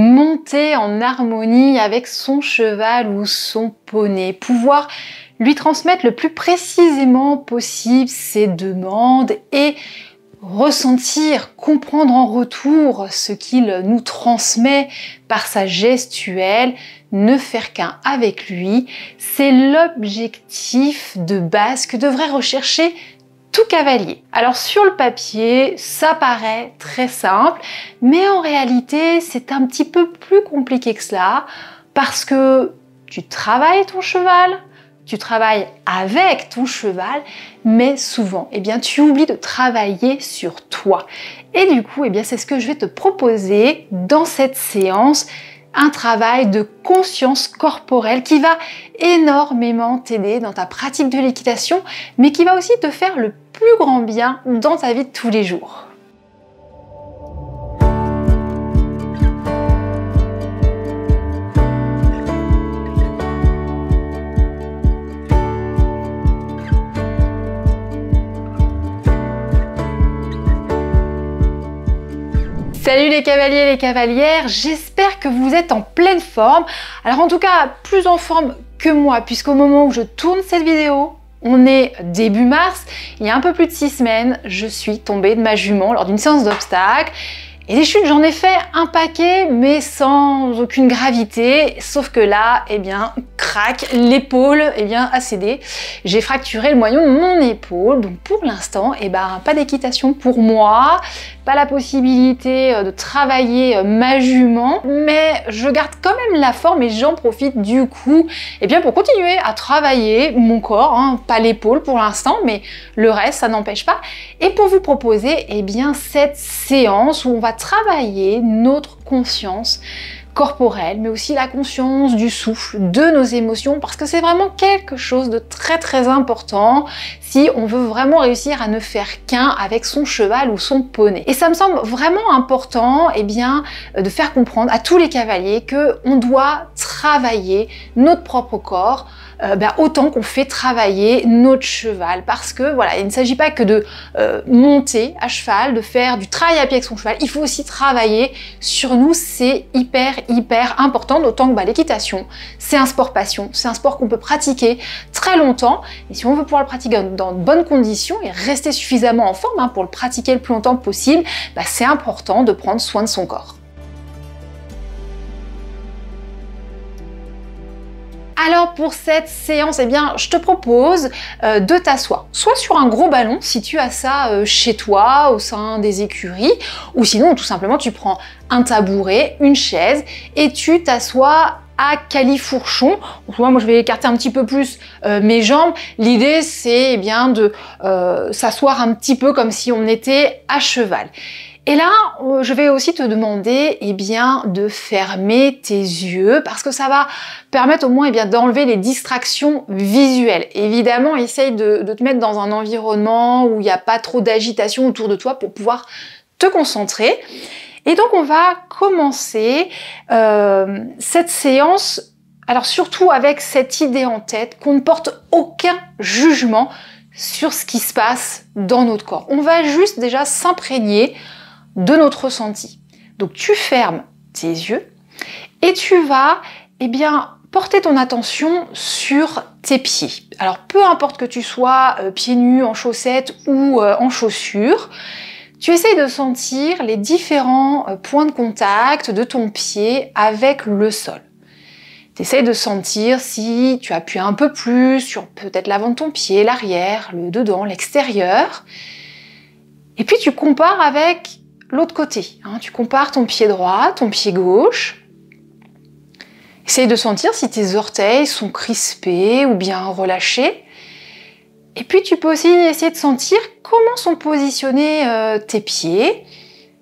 monter en harmonie avec son cheval ou son poney, pouvoir lui transmettre le plus précisément possible ses demandes et ressentir, comprendre en retour ce qu'il nous transmet par sa gestuelle, ne faire qu'un avec lui, c'est l'objectif de base que devrait rechercher tout cavalier. Alors sur le papier, ça paraît très simple, mais en réalité, c'est un petit peu plus compliqué que cela, parce que tu travailles ton cheval, tu travailles avec ton cheval, mais souvent, tu oublies de travailler sur toi. Et du coup, c'est ce que je vais te proposer dans cette séance, un travail de conscience corporelle qui va énormément t'aider dans ta pratique de l'équitation, mais qui va aussi te faire le plus grand bien dans ta vie de tous les jours. Salut les cavaliers et les cavalières, j'espère que vous êtes en pleine forme. Alors en tout cas, plus en forme que moi, puisqu'au moment où je tourne cette vidéo, on est début mars, il y a un peu plus de 6 semaines, je suis tombée de ma jument lors d'une séance d'obstacles. Et des chutes, j'en ai fait un paquet, mais sans aucune gravité, sauf que là, crac, l'épaule, a cédé. J'ai fracturé le moignon de mon épaule, donc pour l'instant, pas d'équitation pour moi, pas la possibilité de travailler ma jument, mais je garde quand même la forme et j'en profite du coup, pour continuer à travailler mon corps, pas l'épaule pour l'instant, mais le reste, ça n'empêche pas. Et pour vous proposer, cette séance où on va travailler notre conscience corporelle, mais aussi la conscience du souffle, de nos émotions, parce que c'est vraiment quelque chose de très très important si on veut vraiment réussir à ne faire qu'un avec son cheval ou son poney. Et ça me semble vraiment important de faire comprendre à tous les cavaliers qu'on doit travailler notre propre corps autant qu'on fait travailler notre cheval, parce que voilà, il ne s'agit pas que de monter à cheval, de faire du travail à pied avec son cheval, il faut aussi travailler sur nous, c'est hyper important, d'autant que l'équitation, c'est un sport passion, c'est un sport qu'on peut pratiquer très longtemps, et si on veut pouvoir le pratiquer dans de bonnes conditions et rester suffisamment en forme pour le pratiquer le plus longtemps possible, c'est important de prendre soin de son corps. Alors pour cette séance, je te propose de t'asseoir, soit sur un gros ballon, si tu as ça chez toi, au sein des écuries, ou sinon tout simplement tu prends un tabouret, une chaise, et tu t'assois à califourchon. Moi je vais écarter un petit peu plus mes jambes. L'idée c'est de s'asseoir un petit peu comme si on était à cheval. Et là, je vais aussi te demander de fermer tes yeux, parce que ça va permettre au moins d'enlever les distractions visuelles. Évidemment, essaye de te mettre dans un environnement où il n'y a pas trop d'agitation autour de toi pour pouvoir te concentrer. Et donc on va commencer cette séance, alors surtout avec cette idée en tête qu'on ne porte aucun jugement sur ce qui se passe dans notre corps. On va juste déjà s'imprégner de notre ressenti. Donc tu fermes tes yeux et tu vas porter ton attention sur tes pieds. Alors peu importe que tu sois pieds nus, en chaussettes ou en chaussures, tu essayes de sentir les différents points de contact de ton pied avec le sol. Tu essayes de sentir si tu appuies un peu plus sur peut-être l'avant de ton pied, l'arrière, le dedans, l'extérieur. Et puis tu compares avec l'autre côté. Tu compares ton pied droit, ton pied gauche. Essaye de sentir si tes orteils sont crispés ou bien relâchés. Et puis tu peux aussi essayer de sentir comment sont positionnés tes pieds.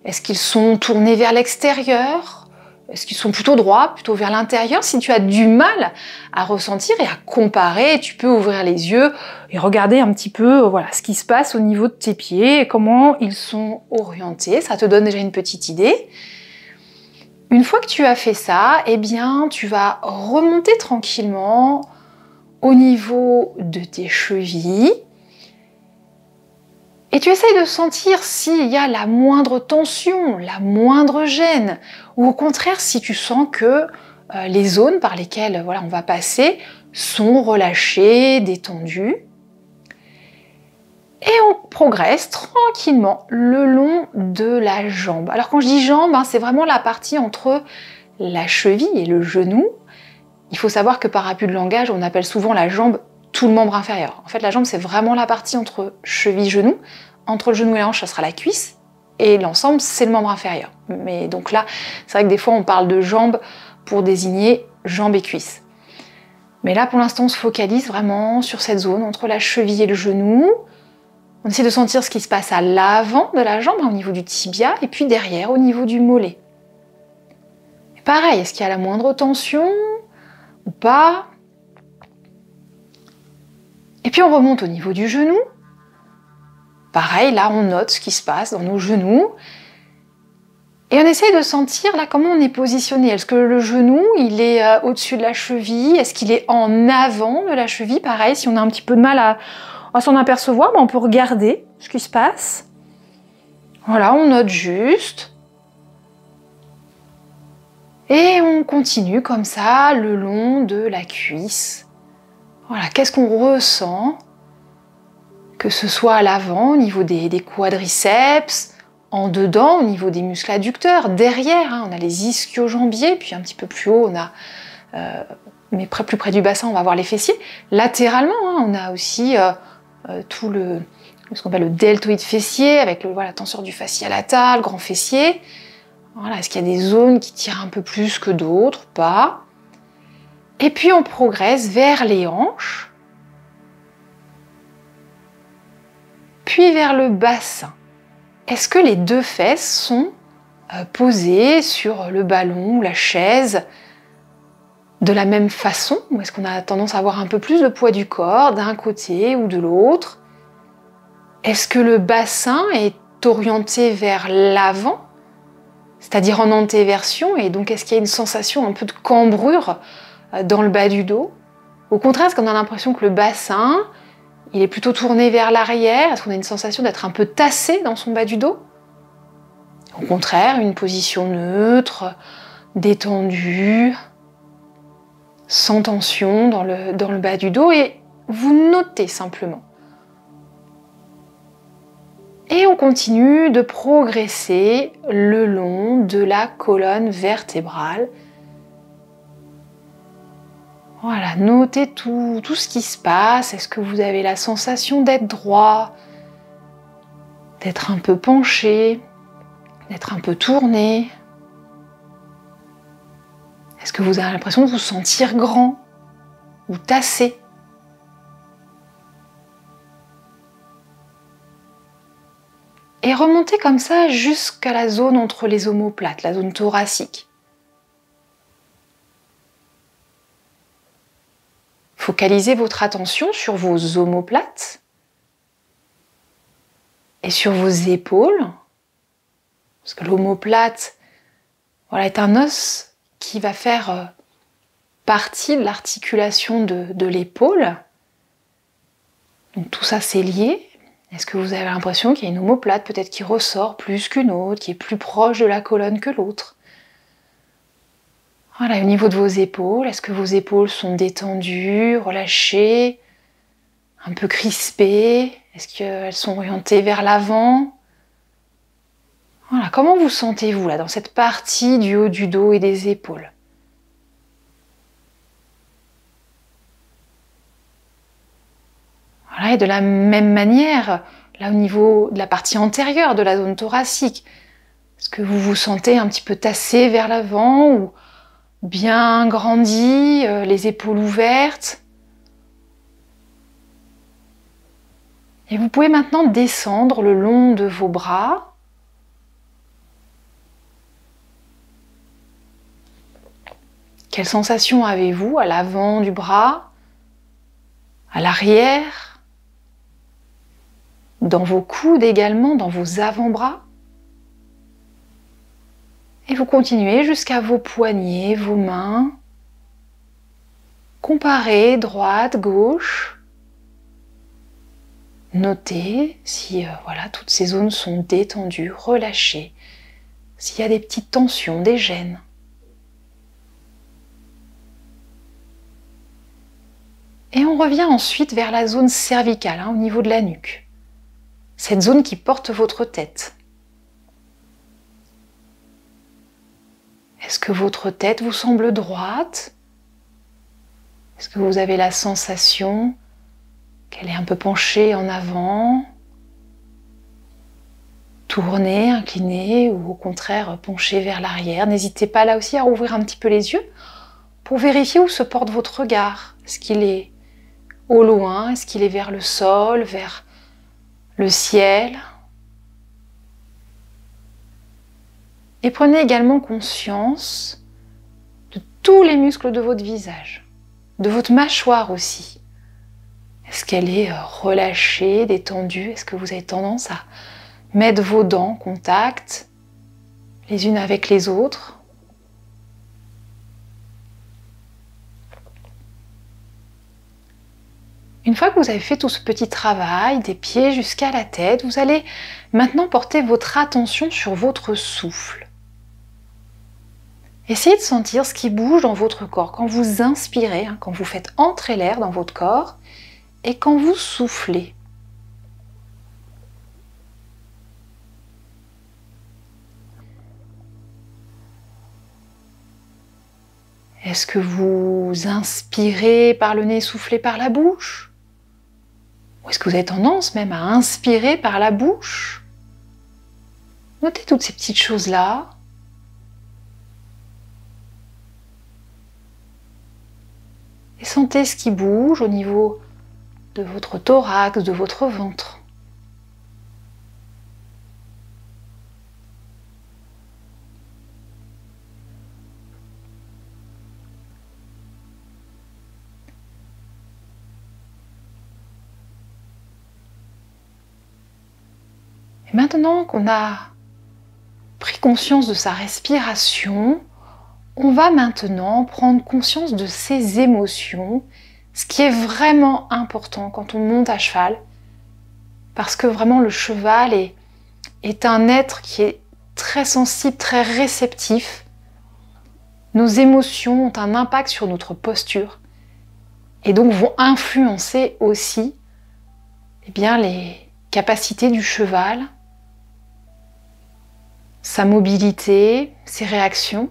Est-ce qu'ils sont tournés vers l'extérieur ? Est-ce qu'ils sont plutôt droits, plutôt vers l'intérieur? Si tu as du mal à ressentir et à comparer, tu peux ouvrir les yeux et regarder un petit peu ce qui se passe au niveau de tes pieds et comment ils sont orientés. Ça te donne déjà une petite idée. Une fois que tu as fait ça, tu vas remonter tranquillement au niveau de tes chevilles. Et tu essayes de sentir s'il y a la moindre tension, la moindre gêne, ou au contraire si tu sens que les zones par lesquelles voilà, on va passer sont relâchées, détendues. Et on progresse tranquillement le long de la jambe. Alors quand je dis jambe, hein, c'est vraiment la partie entre la cheville et le genou. Il faut savoir que par abus de langage, on appelle souvent la jambe tout le membre inférieur. En fait, la jambe, c'est vraiment la partie entre cheville-genou. Entre le genou et la hanche, ça sera la cuisse. Et l'ensemble, c'est le membre inférieur. Mais donc là, c'est vrai que des fois, on parle de jambe pour désigner jambes et cuisses. Mais là, pour l'instant, on se focalise vraiment sur cette zone entre la cheville et le genou. On essaie de sentir ce qui se passe à l'avant de la jambe, au niveau du tibia, et puis derrière, au niveau du mollet. Et pareil, est-ce qu'il y a la moindre tension ou pas? Et puis on remonte au niveau du genou. Pareil, là on note ce qui se passe dans nos genoux. Et on essaye de sentir là comment on est positionné. Est-ce que le genou, il est au-dessus de la cheville? Est-ce qu'il est en avant de la cheville? Pareil, si on a un petit peu de mal à s'en apercevoir, on peut regarder ce qui se passe. Voilà, on note juste. Et on continue comme ça le long de la cuisse. Voilà, qu'est-ce qu'on ressent? Que ce soit à l'avant, au niveau des quadriceps, en dedans, au niveau des muscles adducteurs, derrière, hein, on a les ischio-jambiers, puis un petit peu plus haut, on a, mais plus près du bassin, on va voir les fessiers. Latéralement, hein, on a aussi tout ce qu'on appelle le deltoïde fessier, avec la tenseur du fascia latal, le grand fessier. Voilà, est-ce qu'il y a des zones qui tirent un peu plus que d'autres? Pas. Et puis on progresse vers les hanches, puis vers le bassin. Est-ce que les deux fesses sont posées sur le ballon ou la chaise de la même façon? Ou est-ce qu'on a tendance à avoir un peu plus de poids du corps d'un côté ou de l'autre? Est-ce que le bassin est orienté vers l'avant, c'est-à-dire en antéversion, et donc est-ce qu'il y a une sensation un peu de cambrure dans le bas du dos? Au contraire, est-ce qu'on a l'impression que le bassin, il est plutôt tourné vers l'arrière? Est-ce qu'on a une sensation d'être un peu tassé dans son bas du dos? Au contraire, une position neutre, détendue, sans tension dans le bas du dos, et vous notez simplement. Et on continue de progresser le long de la colonne vertébrale. Voilà, notez tout ce qui se passe. Est-ce que vous avez la sensation d'être droit, d'être un peu penché, d'être un peu tourné? Est-ce que vous avez l'impression de vous sentir grand ou tassé? Et remontez comme ça jusqu'à la zone entre les omoplates, la zone thoracique. Focalisez votre attention sur vos omoplates et sur vos épaules. Parce que l'omoplate, voilà, est un os qui va faire partie de l'articulation de l'épaule. Donc tout ça, c'est lié. Est-ce que vous avez l'impression qu'il y a une omoplate peut-être qui ressort plus qu'une autre, qui est plus proche de la colonne que l'autre? Voilà, au niveau de vos épaules, est-ce que vos épaules sont détendues, relâchées, un peu crispées? Est-ce qu'elles sont orientées vers l'avant? Voilà, comment vous sentez-vous là dans cette partie du haut du dos et des épaules? Voilà, et de la même manière, là au niveau de la partie antérieure de la zone thoracique, est-ce que vous vous sentez un petit peu tassé vers l'avant ou bien grandi, les épaules ouvertes? Et vous pouvez maintenant descendre le long de vos bras. Quelle sensation avez-vous à l'avant du bras, à l'arrière? Dans vos coudes également, dans vos avant-bras. Et vous continuez jusqu'à vos poignets, vos mains. Comparez droite, gauche. Notez si voilà, toutes ces zones sont détendues, relâchées, s'il y a des petites tensions, des gênes. Et on revient ensuite vers la zone cervicale, au niveau de la nuque. Cette zone qui porte votre tête. Est-ce que votre tête vous semble droite? Est-ce que vous avez la sensation qu'elle est un peu penchée en avant, tournée, inclinée ou au contraire penchée vers l'arrière? N'hésitez pas là aussi à ouvrir un petit peu les yeux pour vérifier où se porte votre regard. Est-ce qu'il est au loin? Est-ce qu'il est vers le sol, vers le ciel? Et prenez également conscience de tous les muscles de votre visage, de votre mâchoire aussi. Est-ce qu'elle est relâchée, détendue? Est-ce que vous avez tendance à mettre vos dents en contact, les unes avec les autres? Une fois que vous avez fait tout ce petit travail, des pieds jusqu'à la tête, vous allez maintenant porter votre attention sur votre souffle. Essayez de sentir ce qui bouge dans votre corps quand vous inspirez, quand vous faites entrer l'air dans votre corps, et quand vous soufflez. Est-ce que vous inspirez par le nez, soufflez par la bouche? Ou est-ce que vous avez tendance même à inspirer par la bouche? Notez toutes ces petites choses-là. Et sentez ce qui bouge au niveau de votre thorax, de votre ventre. Et maintenant qu'on a pris conscience de sa respiration, on va maintenant prendre conscience de ses émotions, ce qui est vraiment important quand on monte à cheval, parce que vraiment le cheval est un être qui est très sensible, très réceptif. Nos émotions ont un impact sur notre posture et donc vont influencer aussi les capacités du cheval, sa mobilité, ses réactions.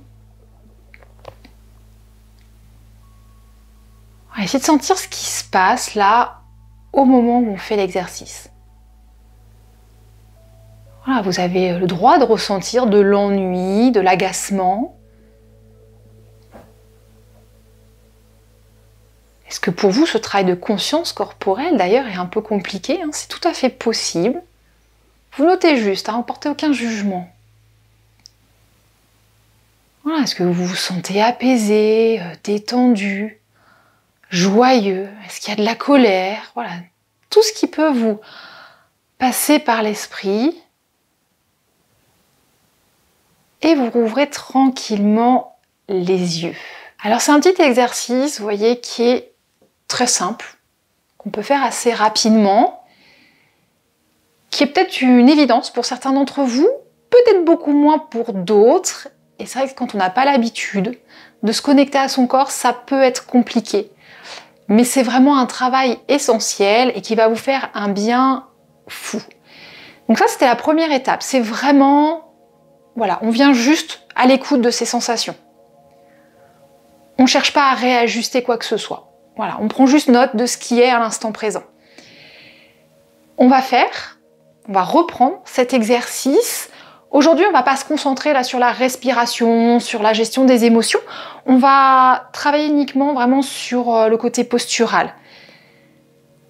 On va essayer de sentir ce qui se passe là au moment où on fait l'exercice. Voilà, vous avez le droit de ressentir de l'ennui, de l'agacement. Est-ce que pour vous, ce travail de conscience corporelle, d'ailleurs, est un peu compliqué? C'est tout à fait possible. Vous notez juste, ne portez aucun jugement. Voilà, est-ce que vous vous sentez apaisé, détendu, joyeux? Est-ce qu'il y a de la colère? Voilà, tout ce qui peut vous passer par l'esprit. Et vous rouvrez tranquillement les yeux. Alors c'est un petit exercice, vous voyez, qui est très simple, qu'on peut faire assez rapidement, qui est peut-être une évidence pour certains d'entre vous, peut-être beaucoup moins pour d'autres. Et c'est vrai que quand on n'a pas l'habitude de se connecter à son corps, ça peut être compliqué. Mais c'est vraiment un travail essentiel et qui va vous faire un bien fou. Donc ça, c'était la première étape. C'est vraiment, voilà, on vient juste à l'écoute de ses sensations. On ne cherche pas à réajuster quoi que ce soit. Voilà, on prend juste note de ce qui est à l'instant présent. On va reprendre cet exercice. Aujourd'hui, on ne va pas se concentrer là sur la respiration, sur la gestion des émotions. On va travailler uniquement vraiment sur le côté postural.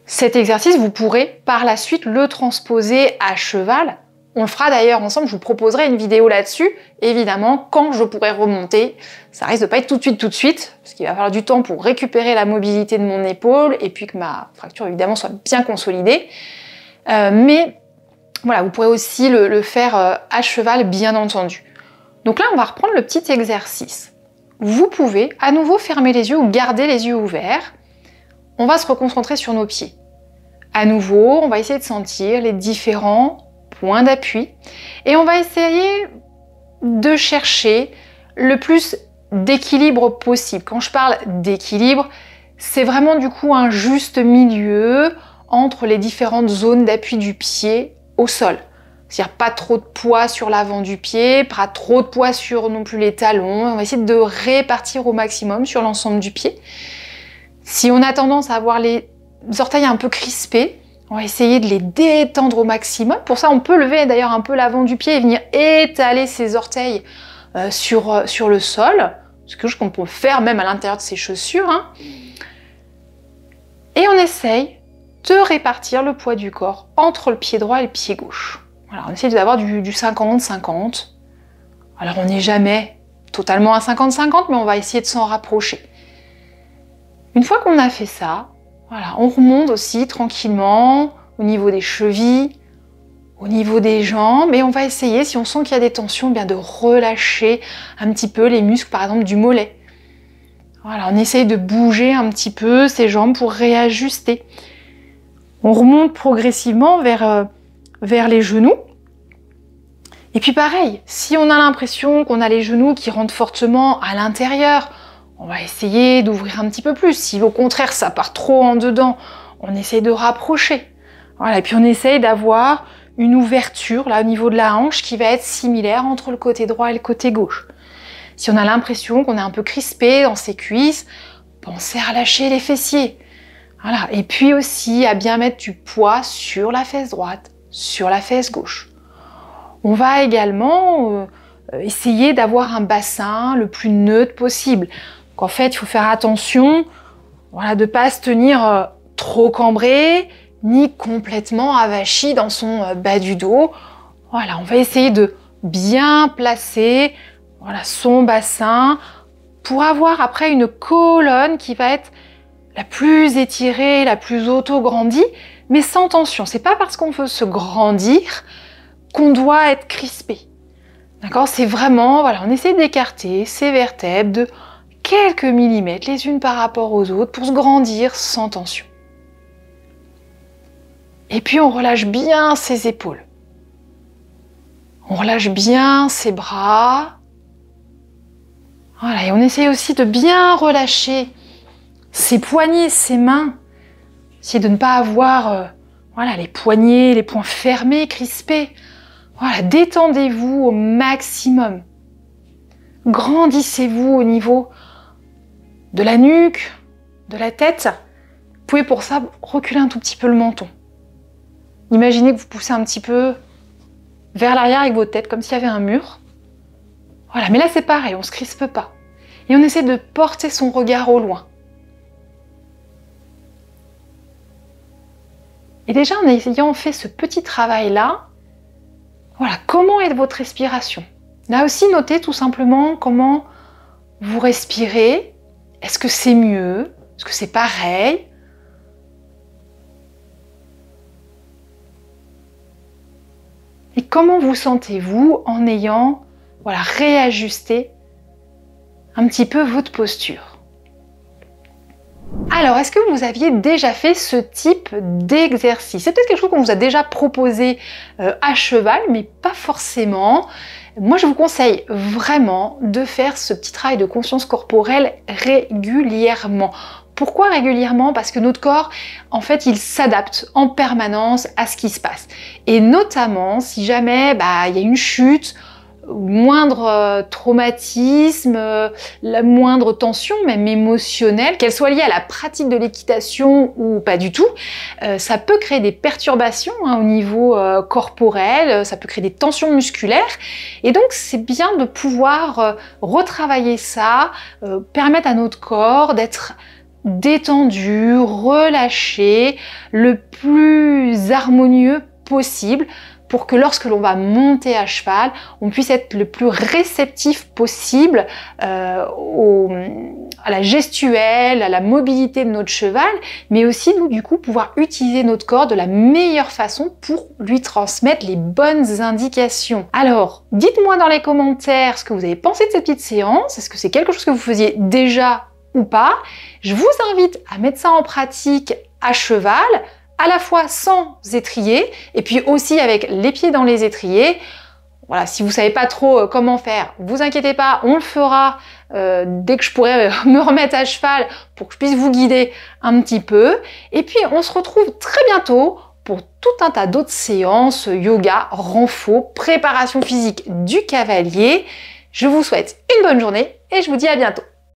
Cet exercice, vous pourrez par la suite le transposer à cheval. On le fera d'ailleurs ensemble, je vous proposerai une vidéo là-dessus. Évidemment, quand je pourrai remonter, ça risque de pas être tout de suite, parce qu'il va falloir du temps pour récupérer la mobilité de mon épaule et puis que ma fracture évidemment soit bien consolidée. Mais voilà, vous pourrez aussi le faire à cheval, bien entendu. Donc là, on va reprendre le petit exercice. Vous pouvez à nouveau fermer les yeux ou garder les yeux ouverts. On va se reconcentrer sur nos pieds. À nouveau, on va essayer de sentir les différents points d'appui et on va essayer de chercher le plus d'équilibre possible. Quand je parle d'équilibre, c'est vraiment du coup un juste milieu entre les différentes zones d'appui du pied au sol. C'est-à-dire pas trop de poids sur l'avant du pied, pas trop de poids sur non plus les talons. On va essayer de répartir au maximum sur l'ensemble du pied. Si on a tendance à avoir les orteils un peu crispés, on va essayer de les détendre au maximum. Pour ça, on peut lever d'ailleurs un peu l'avant du pied et venir étaler ses orteils sur le sol. C'est quelque chose qu'on peut faire même à l'intérieur de ses chaussures. Hein. Et on essaye de répartir le poids du corps entre le pied droit et le pied gauche. Voilà, on essaie d'avoir du 50-50. Alors on n'est jamais totalement à 50-50, mais on va essayer de s'en rapprocher. Une fois qu'on a fait ça, voilà, on remonte aussi tranquillement au niveau des chevilles, au niveau des jambes, et on va essayer, si on sent qu'il y a des tensions, bien de relâcher un petit peu les muscles, par exemple du mollet. Voilà, on essaye de bouger un petit peu ses jambes pour réajuster. On remonte progressivement vers les genoux. Et puis pareil, si on a l'impression qu'on a les genoux qui rentrent fortement à l'intérieur, on va essayer d'ouvrir un petit peu plus. Si au contraire ça part trop en dedans, on essaye de rapprocher. Voilà, et puis on essaye d'avoir une ouverture là au niveau de la hanche qui va être similaire entre le côté droit et le côté gauche. Si on a l'impression qu'on est un peu crispé dans ses cuisses, pensez à relâcher les fessiers. Voilà, et puis aussi à bien mettre du poids sur la fesse droite, sur la fesse gauche. On va également essayer d'avoir un bassin le plus neutre possible. Donc en fait, il faut faire attention, voilà, de ne pas se tenir trop cambré, ni complètement avachi dans son bas du dos. Voilà, on va essayer de bien placer, voilà, son bassin pour avoir après une colonne qui va être la plus étirée, la plus auto-grandie, mais sans tension. C'est pas parce qu'on veut se grandir qu'on doit être crispé. D'accord? C'est vraiment, voilà, on essaie d'écarter ces vertèbres de quelques millimètres les unes par rapport aux autres pour se grandir sans tension. Et puis on relâche bien ses épaules. On relâche bien ses bras. Voilà, et on essaie aussi de bien relâcher ses poignets, ses mains. Essayer de ne pas avoir voilà, les poignets, les poings fermés, crispés. Voilà, détendez-vous au maximum. Grandissez-vous au niveau de la nuque, de la tête. Vous pouvez pour ça reculer un tout petit peu le menton. Imaginez que vous poussez un petit peu vers l'arrière avec votre tête, comme s'il y avait un mur. Voilà, mais là c'est pareil, on ne se crispe pas. Et on essaie de porter son regard au loin. Et déjà en ayant fait ce petit travail-là, voilà, comment est votre respiration? Là aussi, notez tout simplement comment vous respirez. Est-ce que c'est mieux? Est-ce que c'est pareil? Et comment vous sentez-vous en ayant, voilà, réajusté un petit peu votre posture? Alors, est-ce que vous aviez déjà fait ce type d'exercice? C'est peut-être quelque chose qu'on vous a déjà proposé à cheval, mais pas forcément. Moi, je vous conseille vraiment de faire ce petit travail de conscience corporelle régulièrement. Pourquoi régulièrement? Parce que notre corps, en fait, il s'adapte en permanence à ce qui se passe. Et notamment, si jamais il y a une chute, moindre traumatisme, la moindre tension, même émotionnelle, qu'elle soit liée à la pratique de l'équitation ou pas du tout, ça peut créer des perturbations au niveau corporel, ça peut créer des tensions musculaires, et donc c'est bien de pouvoir retravailler ça, permettre à notre corps d'être détendu, relâché, le plus harmonieux possible, pour que lorsque l'on va monter à cheval, on puisse être le plus réceptif possible à la gestuelle, à la mobilité de notre cheval, mais aussi nous du coup pouvoir utiliser notre corps de la meilleure façon pour lui transmettre les bonnes indications. Alors, dites-moi dans les commentaires ce que vous avez pensé de cette petite séance. Est-ce que c'est quelque chose que vous faisiez déjà ou pas? Je vous invite à mettre ça en pratique à cheval, à la fois sans étrier et puis aussi avec les pieds dans les étriers. Voilà, si vous savez pas trop comment faire, vous inquiétez pas, on le fera dès que je pourrai me remettre à cheval pour que je puisse vous guider un petit peu. Et puis on se retrouve très bientôt pour tout un tas d'autres séances, yoga, renfort, préparation physique du cavalier. Je vous souhaite une bonne journée et je vous dis à bientôt.